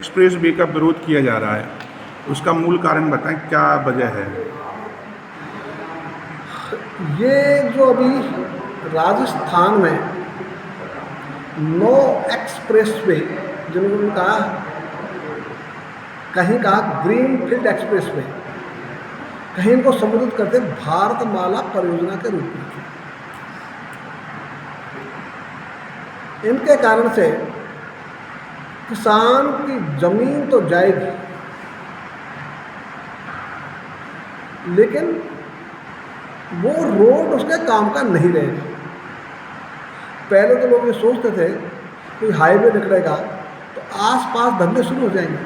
Express way का विरोध किया जा रहा है, उसका मूल कारण बताएं, क्या वजह है? ये जो अभी राजस्थान में नो एक्सप्रेस वे, जिन्होंने कहा, कहीं कहा ग्रीन फील्ड एक्सप्रेस वे, कहीं इनको संबोधित करते भारतमाला परियोजना के रूप में। इनके कारण से किसान की जमीन तो जाएगी, लेकिन वो रोड उसके काम का नहीं रहेगा। पहले तो लोग ये सोचते थे कोई हाईवे निकलेगा तो आसपास धंधे शुरू हो जाएंगे,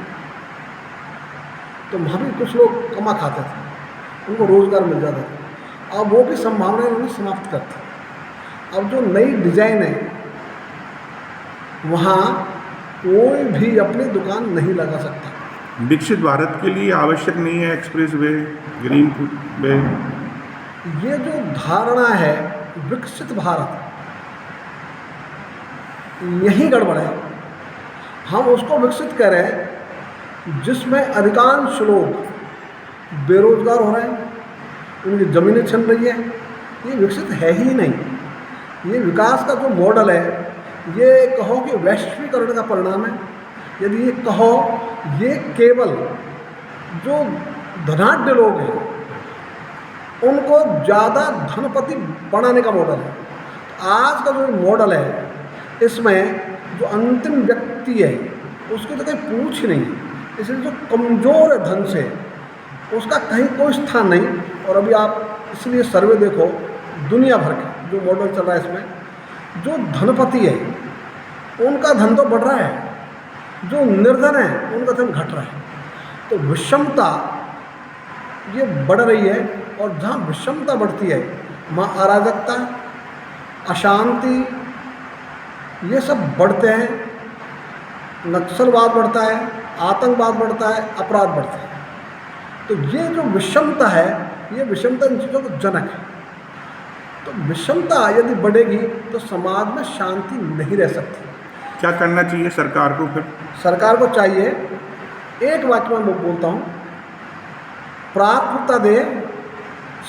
तो वहाँ भी कुछ लोग कमा खाते थे, उनको रोजगार मिल जाता था। अब वो भी संभावनाएं उन्होंने समाप्त कर दी। अब जो नई डिजाइन है, वहाँ कोई भी अपनी दुकान नहीं लगा सकता। विकसित भारत के लिए आवश्यक नहीं है एक्सप्रेस वे, ग्रीन वे? ये जो धारणा है विकसित भारत, यही गड़बड़ है। हम उसको विकसित करें जिसमें अधिकांश लोग बेरोजगार हो रहे हैं, उनकी ज़मीनें छिन रही है, ये विकसित है ही नहीं। ये विकास का जो मॉडल है, ये कहो कि वैश्वीकरण का परिणाम है। यदि ये कहो, ये केवल जो धनाढ्य लोग हैं उनको ज़्यादा धनपति बनाने का मॉडल है। आज का जो मॉडल है, इसमें जो अंतिम व्यक्ति है उसकी तो कहीं पूछ ही नहीं, इसलिए जो कमज़ोर है धन से, उसका कहीं कोई स्थान नहीं। और अभी आप इसलिए सर्वे देखो, दुनिया भर के जो मॉडल चल रहा है, इसमें जो धनपति है उनका धन तो बढ़ रहा है, जो निर्धन है उनका धन घट रहा है। तो विषमता ये बढ़ रही है, और जहाँ विषमता बढ़ती है वहाँ अराजकता, अशांति, ये सब बढ़ते हैं। नक्सलवाद बढ़ता है, आतंकवाद बढ़ता है, अपराध बढ़ता है। तो ये जो विषमता है, ये विषमता इन चीज़ों का जनक है। तो विषमता यदि बढ़ेगी तो समाज में शांति नहीं रह सकती। क्या करना चाहिए सरकार को फिर? सरकार को चाहिए, एक वाक्य में मैं बोलता हूँ, प्राथमिकता दे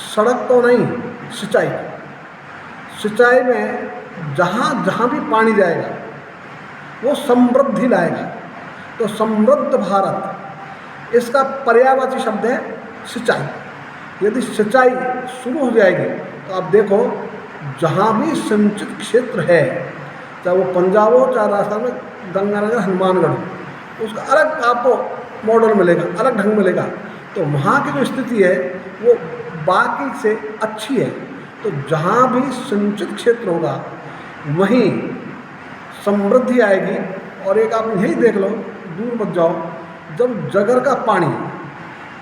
सड़क को नहीं, सिंचाई। सिंचाई में जहाँ जहाँ भी पानी जाएगा वो समृद्धि लाएगा। तो समृद्ध भारत, इसका पर्यायवाची शब्द है सिंचाई। यदि सिंचाई शुरू हो जाएगी तो आप देखो, जहाँ भी सिंचित क्षेत्र है, चाहे वो पंजाब हो, चाहे राजस्थान में गंगानगर, हनुमानगढ़, उसका अलग आपको मॉडल मिलेगा, अलग ढंग मिलेगा। तो वहाँ की जो स्थिति है वो बाकी से अच्छी है। तो जहाँ भी सिंचित क्षेत्र होगा वहीं समृद्धि आएगी। और एक आप यही देख लो, दूर मत जाओ, जब जगर का पानी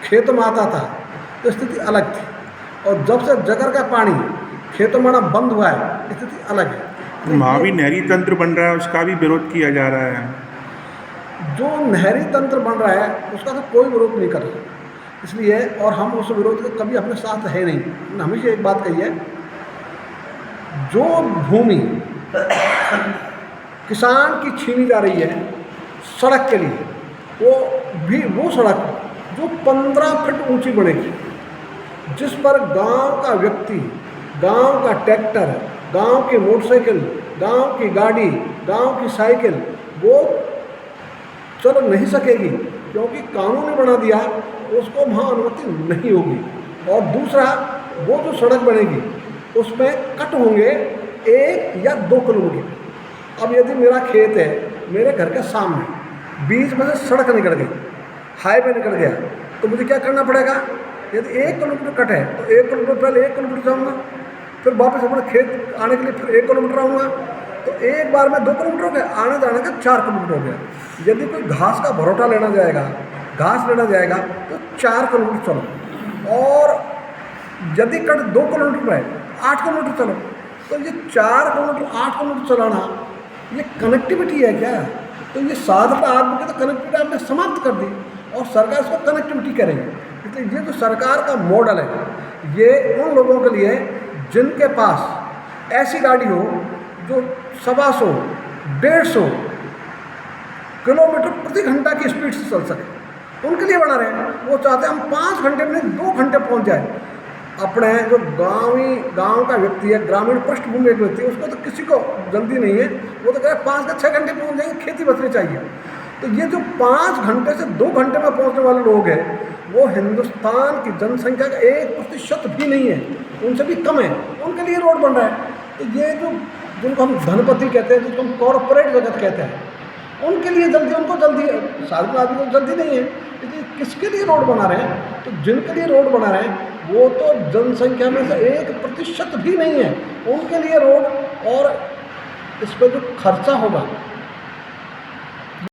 खेतों में आता था तो स्थिति अलग थी, और जब से जगर का पानी खेतों में आना बंद हुआ है, स्थिति अलग है। वहाँ भी नहरी तंत्र बन रहा है, उसका भी विरोध किया जा रहा है। जो नहरी तंत्र बन रहा है उसका तो कोई विरोध नहीं कर रहा, इसलिए, और हम उस विरोध के कभी अपने साथ है नहीं। हमने हमेशा एक बात कही है, जो भूमि किसान की छीनी जा रही है सड़क के लिए, वो सड़क जो 15 फीट ऊंची बनेगी, जिस पर गांव का व्यक्ति, गांव का ट्रैक्टर, गांव की मोटरसाइकिल, गांव की गाड़ी, गांव की साइकिल वो चल नहीं सकेगी, क्योंकि कानून ने बना दिया, उसको वहाँ अनुमति नहीं होगी। और दूसरा, वो जो सड़क बनेगी उसमें कट होंगे 1 या 2 किलोमीटर। अब यदि मेरा खेत है, मेरे घर के सामने, बीच में से सड़क निकल गई, हाईवे निकल गया, तो मुझे क्या करना पड़ेगा? यदि 1 किलोमीटर कट है तो 1 किलोमीटर पहले 1 किलोमीटर जाऊँगा, फिर वापस अपने खेत आने के लिए फिर 1 किलोमीटर आऊँगा, तो एक बार में 2 किलोमीटर हो गया, आने जाने का 4 किलोमीटर हो गया। यदि कोई घास का भरोटा लेना जाएगा, घास लेना जाएगा, तो 4 किलोमीटर चलो, और यदि कट 2 किलोमीटर पर है, 8 किलोमीटर चलो। तो ये 4 किलोमीटर 8 किलोमीटर चलाना, ये कनेक्टिविटी है क्या? तो ये साधना आदमी की तो कनेक्टिविटी आपने समाप्त कर दी, और सरकार इसको कनेक्टिविटी करेंगे। इसलिए ये जो सरकार का मॉडल है, ये उन लोगों के लिए जिनके पास ऐसी गाड़ी हो जो 125, 150 किलोमीटर प्रति घंटा की स्पीड से चल सके, उनके लिए बना रहे हैं। वो चाहते हैं हम 5 घंटे में 2 घंटे पहुंच जाए। अपने जो गांव का व्यक्ति है, ग्रामीण पृष्ठभूमि एक व्यक्ति है, उसको तो किसी को जल्दी नहीं है, वो तो कह 5 या 6 घंटे पहुंच जाएंगे, खेती बचनी चाहिए। तो ये जो 5 घंटे से 2 घंटे में पहुंचने वाले लोग हैं, वो हिंदुस्तान की जनसंख्या का 1% भी नहीं है, उनसे भी कम है, उनके लिए रोड बन रहा है। तो ये जो जिनको हम धनपति कहते हैं, जिनको हम कॉरपोरेट जगत कहते हैं, उनके लिए जल्दी, उनको जल्दी है, साधारण आदमी को जल्दी नहीं है। लेकिन किसके लिए रोड बना रहे हैं? तो जिनके लिए रोड बना रहे हैं वो तो जनसंख्या में से 1% भी नहीं है, उनके लिए रोड। और इस पर जो खर्चा होगा